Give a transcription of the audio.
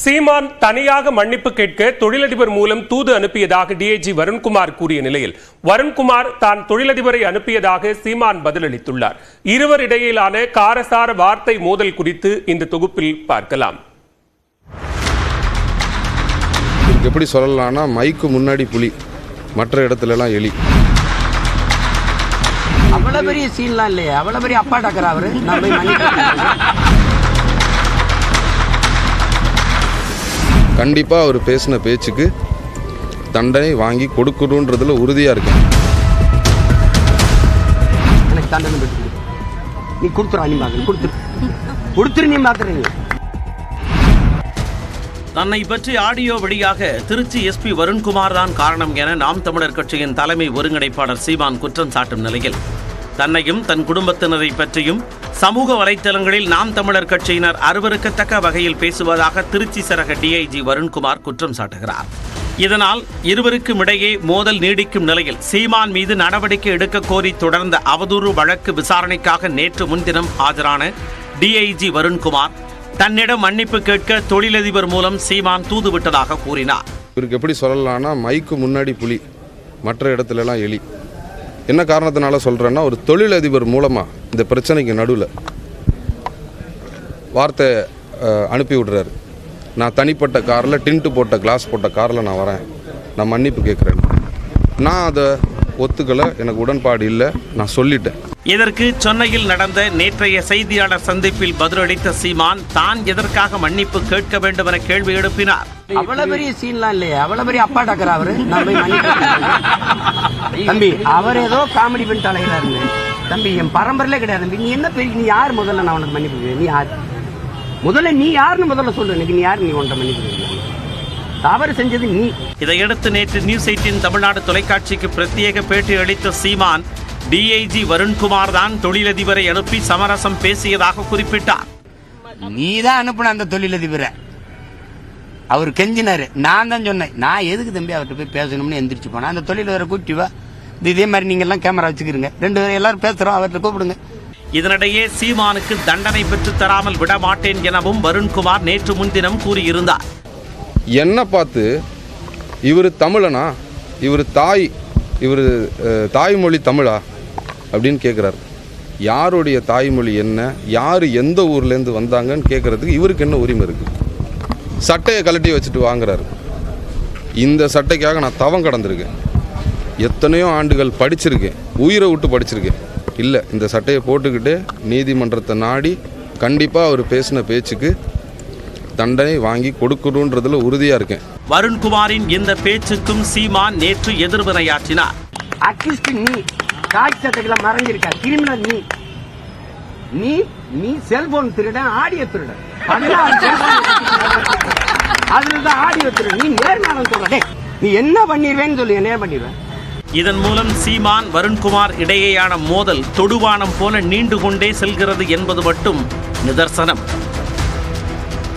சீமான் தனியாக மன்னிப்பு கேட்க தொழிலதிபர் மூலம் தூது அனுப்பியதாக டிஐஜி வருண்குமார் கூறிய நிலையில் வருண்குமார் தான் தொழிலதிபரை அனுப்பியதாக சீமான் பதிலளித்துள்ளார். இருவர் இடையிலான காரசார வார்த்தை மோதல் குறித்து இந்த தொகுப்பில் பார்க்கலாம். எப்படி சொல்லலாம்னா, மைக்கு முன்னாடி புலி, மற்ற இடத்துல எல்லாம் எலி. அவ்வளவு பெரிய சீன்லாம் இல்லையே, அவ்வளவு பெரிய அப்பா டக்கர் அவரு. நான் போய் மன்னிப்பு கண்டிப்பா அவர் பேசின பேச்சுக்கு தண்டனை வாங்கி கொடுக்கணுன்றதுல உறுதியா இருக்கேன். எனக்கு தண்டனை பெற்று நீ கொடுத்துரு, நீ பாக்குற கொடுத்துரு, நீ பாக்குறீங்க. தன்னை பற்றி ஆடியோ வழியாக திருச்சி எஸ்பி வருண்குமார் தான் காரணம் என நாம் தமிழர் கட்சியின் தலைமை ஒருங்கிணைப்பாளர் சீமான் குற்றம் சாட்டும் நிலையில் தன்னையும் தன் குடும்பத்தினரை பற்றியும் சமூக வலைத்தளங்களில் நாம் தமிழர் கட்சியினர் அருவருக்கத்தக்க வகையில் பேசுவதாக திருச்சி சரக டிஐஜி வருண்குமார் குற்றம் சாட்டுகிறார். இதனால் இருவருக்கும் இடையே மோதல் நீடிக்கும் நிலையில் சீமான் மீது நடவடிக்கை எடுக்க கோரி தொடர்ந்த அவதூறு வழக்கு விசாரணைக்காக நேற்று முன்தினம் ஆஜரான டிஐஜி வருண்குமார் தன்னிடம் மன்னிப்பு கேட்க தொழிலதிபர் மூலம் சீமான் தூதுவிட்டதாக கூறினார். இவருக்கு எப்படி சொல்லலாம்னா, மைக்கு முன்னாடி புலி, மற்ற இடத்துல எல்லாம் எலி. என்ன காரணத்தினால சொல்றேன்னா, ஒரு தொழிலதிபர் மூலமா இந்த பிரச்சனைக்கு நடுவில் வார்த்தை அனுப்பி விடுறாரு. நான் தனிப்பட்ட காரில் டின்ட்டு போட்ட கிளாஸ் போட்ட காரில் நான் வரேன், நான் மன்னிப்பு கேட்குறேன். நான் அதை ஒத்துக்கலை, எனக்கு உடன்பாடு இல்லை, நான் சொல்லிட்டேன். இதற்கு சென்னையில் நடந்த நேற்றைய செய்தியாளர் சந்திப்பில் பதிலளித்த சீமான் தான் எதற்காக மன்னிப்பு கேட்க வேண்டும் என கேள்வி எழுப்பினார். அவ்வளவு பெரிய சீன்லாம் இல்லையே, அவ்வளவு பெரிய அப்பா டக்கர் அவரு. நான் போய் மன்னிப்பு தம்பி, அவர் ஏதோ காமெடி பண்ணிட்டு அலைகிறாரு. தம்பி, என் பரம்பரையிலே கிடையாது தம்பி. நீ என்ன பெரிய, நீ யார் முதல்ல? நான் உனக்கு மன்னிப்பு, நீ யார் முதல்ல? நீ யாருன்னு முதல்ல சொல்லு எனக்கு. நீ யாரு? நீ உன்ட்ட மன்னிப்பு தவறு செஞ்சது நீ. இதையடுத்து நேற்று நியூஸ் 18 தமிழ்நாடு தொலைக்காட்சிக்கு பிரத்யேக பேட்டி அளித்த சீமான் டிஐஜி வருண்குமார் தான் தொழிலதிபரை அனுப்பி சமரசம் பேசியதாக குறிப்பிட்டார். நீ தான் அனுப்புன அந்த தொழிலதிபரை. அவர் கெஞ்சினாரு, நான் தான் சொன்னேன். நான் எதுக்கு தம்பி அவர்கிட்ட போய் பேசணும்னு எந்திரிச்சு போனேன். அந்த தொழிலதிபரை கூட்டி வா, இதே மாதிரி நீங்க எல்லாம் கேமரா வச்சுக்கிறீங்க, ரெண்டு பேரும் எல்லாரும் பேசுறோம், அவர்கிட்ட கூப்பிடுங்க. இதனிடையே சீமானுக்கு தண்டனை பெற்று தராமல் விட மாட்டேன் எனவும் வருண்குமார் நேற்று முன்தினம் கூறியிருந்தார். என்ன பார்த்து இவர் தமிழனா, இவர் தாய்மொழி தமிழா அப்படின்னு கேட்குறாரு. யாருடைய தாய்மொழி என்ன, யார் எந்த ஊர்லேருந்து வந்தாங்கன்னு கேட்குறதுக்கு இவருக்கு என்ன உரிமை இருக்குது? சட்டையை கழட்டி வச்சுட்டு வாங்குறாரு. இந்த சட்டைக்காக நான் தவம் கடந்திருக்கேன், எத்தனையோ ஆண்டுகள் படிச்சிருக்கேன், உயிரை விட்டு படிச்சிருக்கேன். இல்லை, இந்த சட்டையை போட்டுக்கிட்டு நீதிமன்றத்தை நாடி கண்டிப்பாக அவர் பேசின பேச்சுக்கு தண்டனை வாங்கி கொடுக்கணுன்றதுல உறுதியா இருக்கேன். வருண்குமாரின் இந்த பேச்சுக்கும் சீமான் நேற்று எதிர்வினையாற்றினார். அட்லீஸ்ட் நீ காட்சி சட்டங்களை மறைஞ்சிருக்க கிரிமினல் நீ நீ செல்போன் திருடன், ஆடியோ திருடன், அதுலதான் ஆடியோ திருடன். நீ நேர்மையாளன் சொல்ற, நீ என்ன பண்ணிடுவேன்னு சொல்லி என்ன பண்ணிடுவேன். இதன் மூலம் சீமான் வருண்குமார் இடையேயான மோதல் தொடுவானம் போல நீண்டு கொண்டே செல்கிறது என்பது மட்டும் நிதர்சனம்.